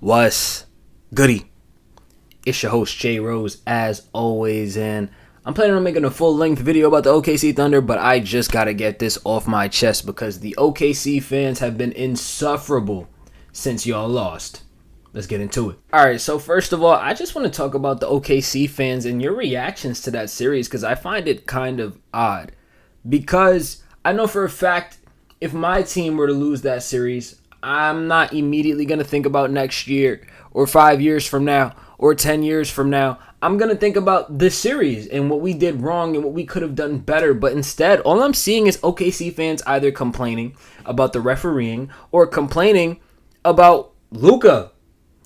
What's goody? It's your host J Rose as always, and I'm planning on making a full-length video about the OKC Thunder, but I just gotta get this off my chest because the OKC fans have been insufferable since y'all lost. Let's get into it. Alright, so first of all, I just want to talk about the OKC fans and your reactions to that series because I find it kind of odd. Because I know for a fact, if my team were to lose that series, I'm not immediately going to think about next year or 5 years from now or 10 years from now. I'm going to think about this series and what we did wrong and what we could have done better. But instead, all I'm seeing is OKC fans either complaining about the refereeing or complaining about Luka,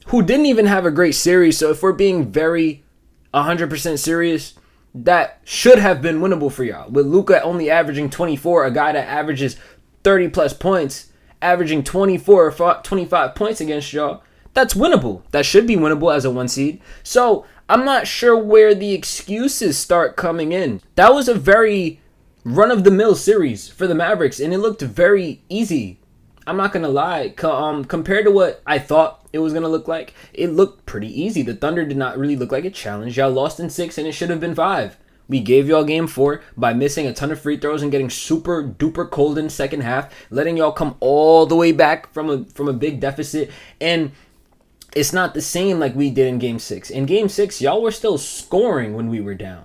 who didn't even have a great series. So if we're being very 100% serious, that should have been winnable for y'all. With Luka only averaging 24, a guy that averages 30 plus points, averaging 24 or 25 points against y'all, that's winnable. That should be winnable as a 1 seed. So I'm not sure where the excuses start coming in. That was a very run-of-the-mill series for the Mavericks, and it looked very easy. I'm not going to lie. Compared to what I thought it was going to look like, it looked pretty easy. The Thunder did not really look like a challenge. Y'all lost in 6, and it should have been 5. We gave y'all game 4 by missing a ton of free throws and getting super duper cold in the second half, letting y'all come all the way back from a big deficit. And it's not the same like we did in game 6. In game 6, y'all were still scoring when we were down.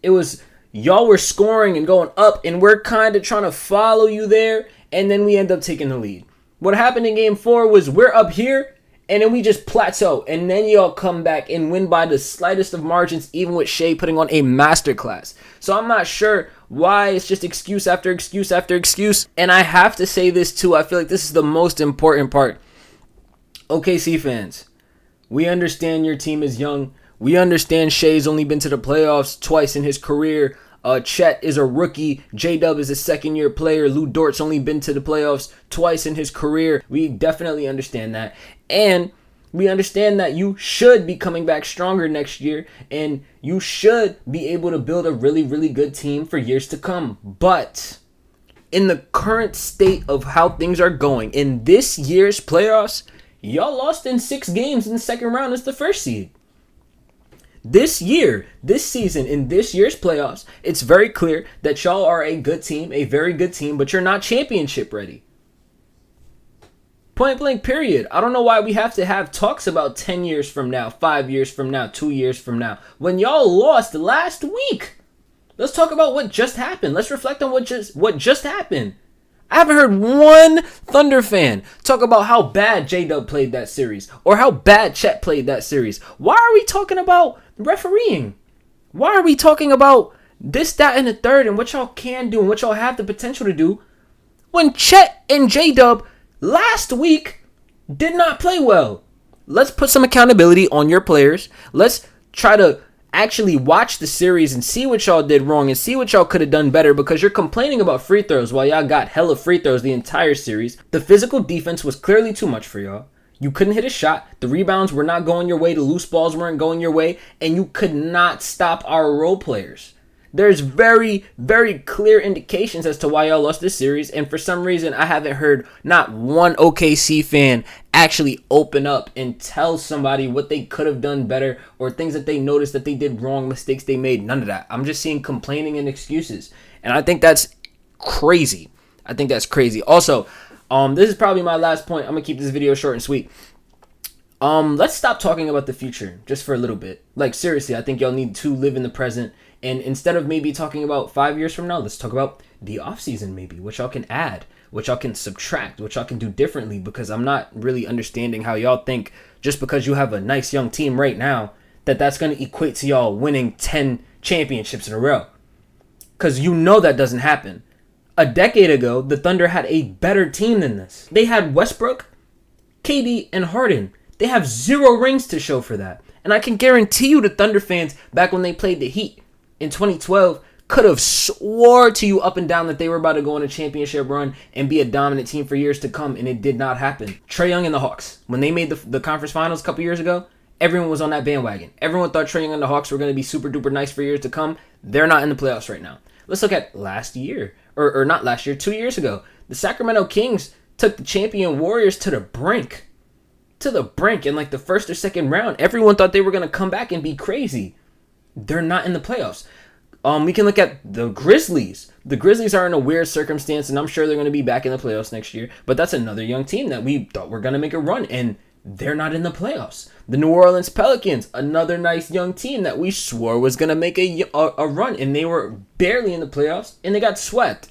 It was y'all were scoring and going up, and we're kind of trying to follow you there, and then we end up taking the lead. What happened in game 4 was we're up here, and then we just plateau, and then y'all come back and win by the slightest of margins, even with Shea putting on a masterclass. So I'm not sure why it's just excuse after excuse after excuse. And I have to say this too. I feel like this is the most important part. OKC fans, we understand your team is young. We understand Shea's only been to the playoffs twice in his career. Chet is a rookie. J-Dub is a second-year player. Lou Dort's only been to the playoffs twice in his career. We definitely understand that. And we understand that you should be coming back stronger next year, and you should be able to build a really, really good team for years to come. But in the current state of how things are going, in this year's playoffs, y'all lost in 6 games in the second round as the first seed. This year, this season, in this year's playoffs, it's very clear that y'all are a good team, a very good team, but you're not championship ready. Point blank, period. I don't know why we have to have talks about 10 years from now, 5 years from now, 2 years from now, when y'all lost last week. Let's talk about what just happened. Let's reflect on what just happened. I haven't heard one Thunder fan talk about how bad J-Dub played that series or how bad Chet played that series. Why are we talking about refereeing? Why are we talking about this, that, and the third and what y'all can do and what y'all have the potential to do when Chet and J-Dub last week did not play well? Let's put some accountability on your players. Let's try to actually watch the series and see what y'all did wrong and see what y'all could have done better, because you're complaining about free throws while y'all got hella free throws the entire series. The physical defense was clearly too much for y'all. You couldn't hit a shot. The rebounds were not going your way. The loose balls weren't going your way. And you could not stop our role players. There's very, very clear indications as to why y'all lost this series. And for some reason, I haven't heard not one OKC fan actually open up and tell somebody what they could have done better or things that they noticed that they did wrong, mistakes they made. None of that. I'm just seeing complaining and excuses. And I think that's crazy. Also, this is probably my last point. I'm going to keep this video short and sweet. Let's stop talking about the future just for a little bit. Like, seriously, I think y'all need to live in the present. And instead of maybe talking about 5 years from now, let's talk about the offseason maybe, what y'all can add, what y'all can subtract, what y'all can do differently, because I'm not really understanding how y'all think just because you have a nice young team right now that that's going to equate to y'all winning 10 championships in a row. Because you know that doesn't happen. A decade ago, the Thunder had a better team than this. They had Westbrook, KD, and Harden. They have 0 rings to show for that. And I can guarantee you the Thunder fans, back when they played the Heat in 2012, could have swore to you up and down that they were about to go on a championship run and be a dominant team for years to come, and it did not happen. Trae Young and the Hawks, when they made the conference finals a couple years ago, everyone was on that bandwagon. Everyone thought Trae Young and the Hawks were going to be super duper nice for years to come. They're not in the playoffs right now. Let's look at last year, or not last year, 2 years ago. The Sacramento Kings took the champion Warriors to the brink. to the brink in like the first or second round. Everyone thought they were going to come back and be crazy. They're not in the playoffs. We can look at the Grizzlies. The Grizzlies are in a weird circumstance, and I'm sure they're going to be back in the playoffs next year. But that's another young team that we thought were going to make a run, and they're not in the playoffs. The New Orleans Pelicans, another nice young team that we swore was going to make a run, and they were barely in the playoffs, and they got swept.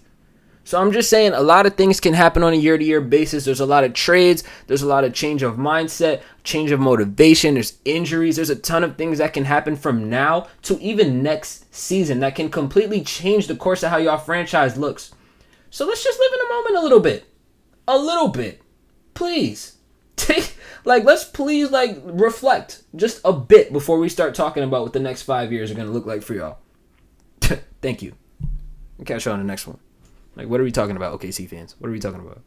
So I'm just saying a lot of things can happen on a year-to-year basis. There's a lot of trades. There's a lot of change of mindset, change of motivation. There's injuries. There's a ton of things that can happen from now to even next season that can completely change the course of how your franchise looks. So let's just live in the moment a little bit. A little bit. Please. Let's please, reflect just a bit before we start talking about what the next 5 years are going to look like for y'all. Thank you. I'll catch you on the next one. What are we talking about, OKC fans? What are we talking about?